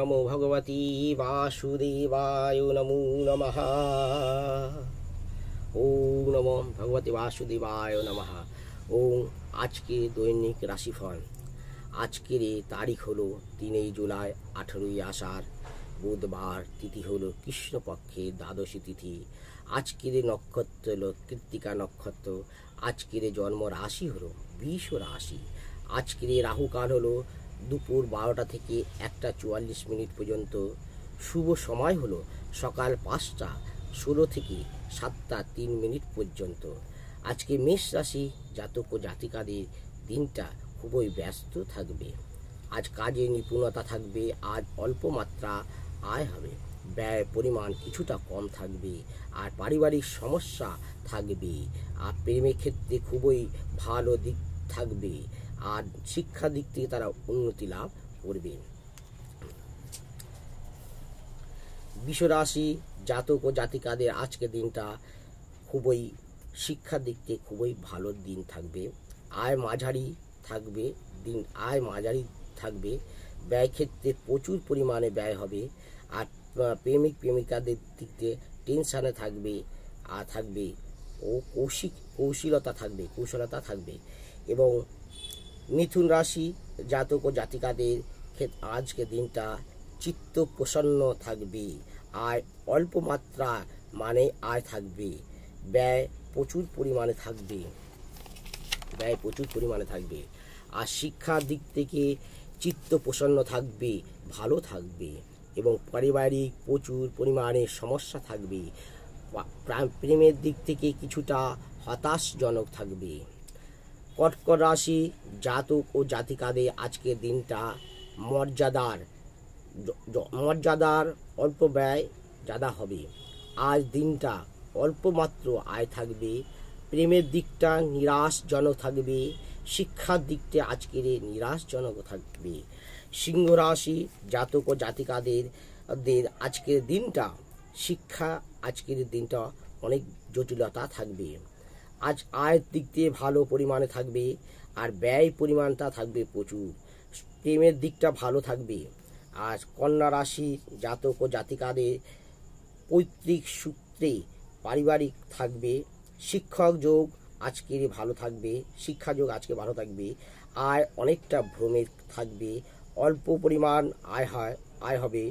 नमो भगवती वासुदेवाय नमो नमः। ओम नमो भगवती वासुदेवाय नमः। ओम आज के दैनिक राशिफल। आज के तारीख हलो 3 जुलाई 18 आषाढ़ बुधवार। तिथि हलो कृष्ण पक्षे द्वादशी तिथि। आज के नक्षत्र हलो कृत्तिका नक्षत्र। आज के जन्म राशि हलो वृष राशि। आज के राहुकाल हलो দুপুর 12টা থেকে 1টা 44 মিনিট পর্যন্ত। শুভ সময় হলো সকাল 5টা 16 থেকে 7টা 3 মিনিট পর্যন্ত। আজকে মেষ রাশি জাতক ও জাতিকাদের দিনটা খুবই ব্যস্ত থাকবে। আজ কাজে নিপুণতা থাকবে। আজ অল্প মাত্রা আয় হবে। ব্যয় পরিমাণ কিছুটা কম থাকবে। আর পারিবারিক সমস্যা থাকবে। আর প্রেমের ক্ষেত্রে খুবই ভালো দিক থাকবে। আর শিক্ষা দিক থেকে তারা উন্নতি লাভ করবে। বৃষ রাশি জাতক ও জাতিকাদের আজকের দিনটা খুবই শিক্ষার দিক থেকে খুবই ভালো দিন থাকবে। আয় মাঝারি থাকবে। আয় মাঝারি থাকবে। ব্যয় ক্ষেত্রে প্রচুর পরিমাণে ব্যয় হবে। আর প্রেমিক প্রেমিকাদের দিক থেকে টেনশানে থাকবে। আর থাকবে ও কৌশলতা থাকবে। এবং মিথুন রাশি জাতক ও জাতিকাদের আজকে দিনটা চিত্ত প্রসন্ন থাকবে। আর অল্প মাত্রা আয় থাকবে। ব্যয় প্রচুর পরিমাণে থাকবে। আর শিক্ষার দিক থেকে চিত্ত প্রসন্ন থাকবে, ভালো থাকবে। এবং পারিবারিক প্রচুর পরিমাণে সমস্যা থাকবে। প্রেমের দিক থেকে কিছুটা হতাশজনক থাকবে। কর্কট রাশি জাতক ও জাতিকাদের আজকের দিনটা মর্যাদার অল্প ব্যয় জাদা হবে। আজ দিনটা অল্প মাত্র আয় থাকবে। প্রেমের দিকটা নিরাশজনক থাকবে। শিক্ষার দিকটা আজকের নিরাশজনক থাকবে। সিংহ রাশি জাতক ও জাতিকাদের আজকের দিনটা অনেক জটিলতা থাকবে। আজ আয়ের দিক দিয়ে ভালো পরিমাণে থাকবে। আর ব্যয় পরিমাণটা থাকবে প্রচুর। প্রেমের দিকটা ভালো থাকবে। আর কন্যা রাশি জাতক ও জাতিকাদের পৈতৃক সূত্রে পারিবারিক থাকবে। শিক্ষা যোগ আজকে ভালো থাকবে। আয় অনেকটা ভ্রমের থাকবে। অল্প পরিমাণ আয় হবে।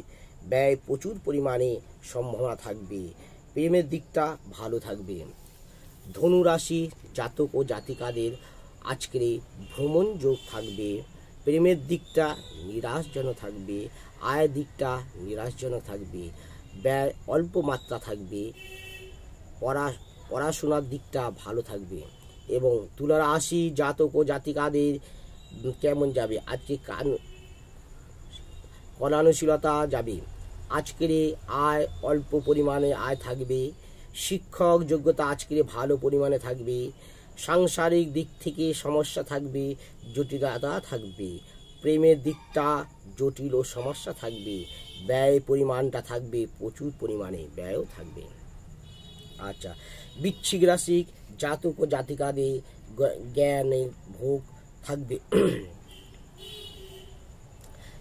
ব্যয় প্রচুর পরিমাণে সম্ভাবনা থাকবে। প্রেমের দিকটা ভালো থাকবে। ধনু রাশি জাতক ও জাতিকাদের আজকের ভ্রমণ যোগ থাকবে। প্রেমের দিকটা নিরাশজনক থাকবে। আয়ের দিকটা নিরাশজনক থাকবে। ব্যয় অল্প মাত্রা থাকবে। পড়াশোনার দিকটা ভালো থাকবে। এবং তুলা রাশি জাতক ও জাতিকাদের কেমন যাবে আজকে কর্মশীলতা যাবে। আজকের আয় অল্প পরিমাণে আয় থাকবে। শিক্ষক যোগ্যতা আজকের ভালো পরিমাণে থাকবে। সাংসারিক দিক থেকে সমস্যা থাকবে, জটিলতা থাকবে। প্রেমের দিকটা জটিল ও সমস্যা থাকবে। ব্যয় পরিমাণটা থাকবে প্রচুর পরিমাণে, ব্যয়ও থাকবে। আচ্ছা, বৃশ্চিক রাশি জাতক ও জাতিকাদের জ্ঞানের ভোগ থাকবে।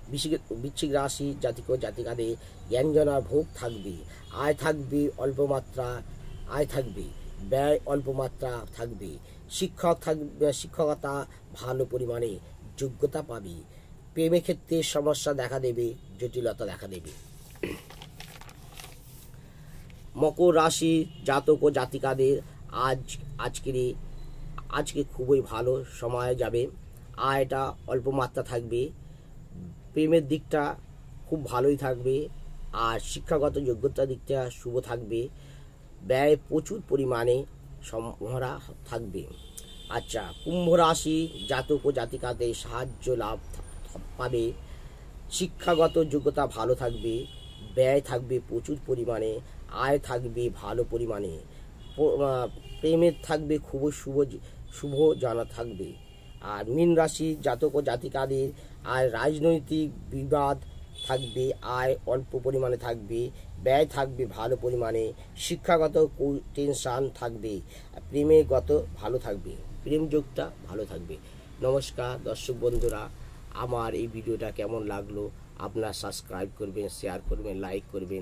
বৃশ্চিক রাশি জাতক ও জাতিকাদের জ্ঞানজনার ভোগ থাকবে। আয় থাকবে অল্প মাত্রা, ব্যয় অল্প মাত্রা থাকবে। শিক্ষকতা ভালো পরিমাণে যোগ্যতা পাবে। প্রেমের ক্ষেত্রে সমস্যা দেখা দেবে, জটিলতা দেখা দেবে। মকর রাশি জাতক ও জাতিকাদের আজকে খুবই ভালো সময় যাবে। আয়টা অল্প মাত্রা থাকবে। প্রেমের দিকটা খুব ভালোই থাকবে। আর শিক্ষাগত যোগ্যতার দিকটা শুভ থাকবে। ব্যয় প্রচুর পরিমাণে সম্ভাবনা থাকবে। আচ্ছা, কুম্ভ রাশি জাতক ও জাতিকাদের সাহায্য লাভ পাবে। শিক্ষাগত যোগ্যতা ভালো থাকবে। ব্যয় থাকবে প্রচুর পরিমাণে। আয় থাকবে ভালো পরিমাণে। প্রেমের থাকবে খুব শুভ জানা থাকবে। আর মীন রাশি জাতক ও জাতিকাদের আর রাজনৈতিক বিবাদ থাকবে। আয় অল্প পরিমাণে থাকবে। ব্যয় থাকবে ভালো পরিমাণে। শিক্ষাগত টেনশন থাকবে। প্রেমগত ভালো থাকবে। প্রেম যোগটা ভালো থাকবে। নমস্কার দর্শক বন্ধুরা, আমার এই ভিডিওটা কেমন লাগলো আপনারা সাবস্ক্রাইব করবেন, শেয়ার করবেন, লাইক করবেন।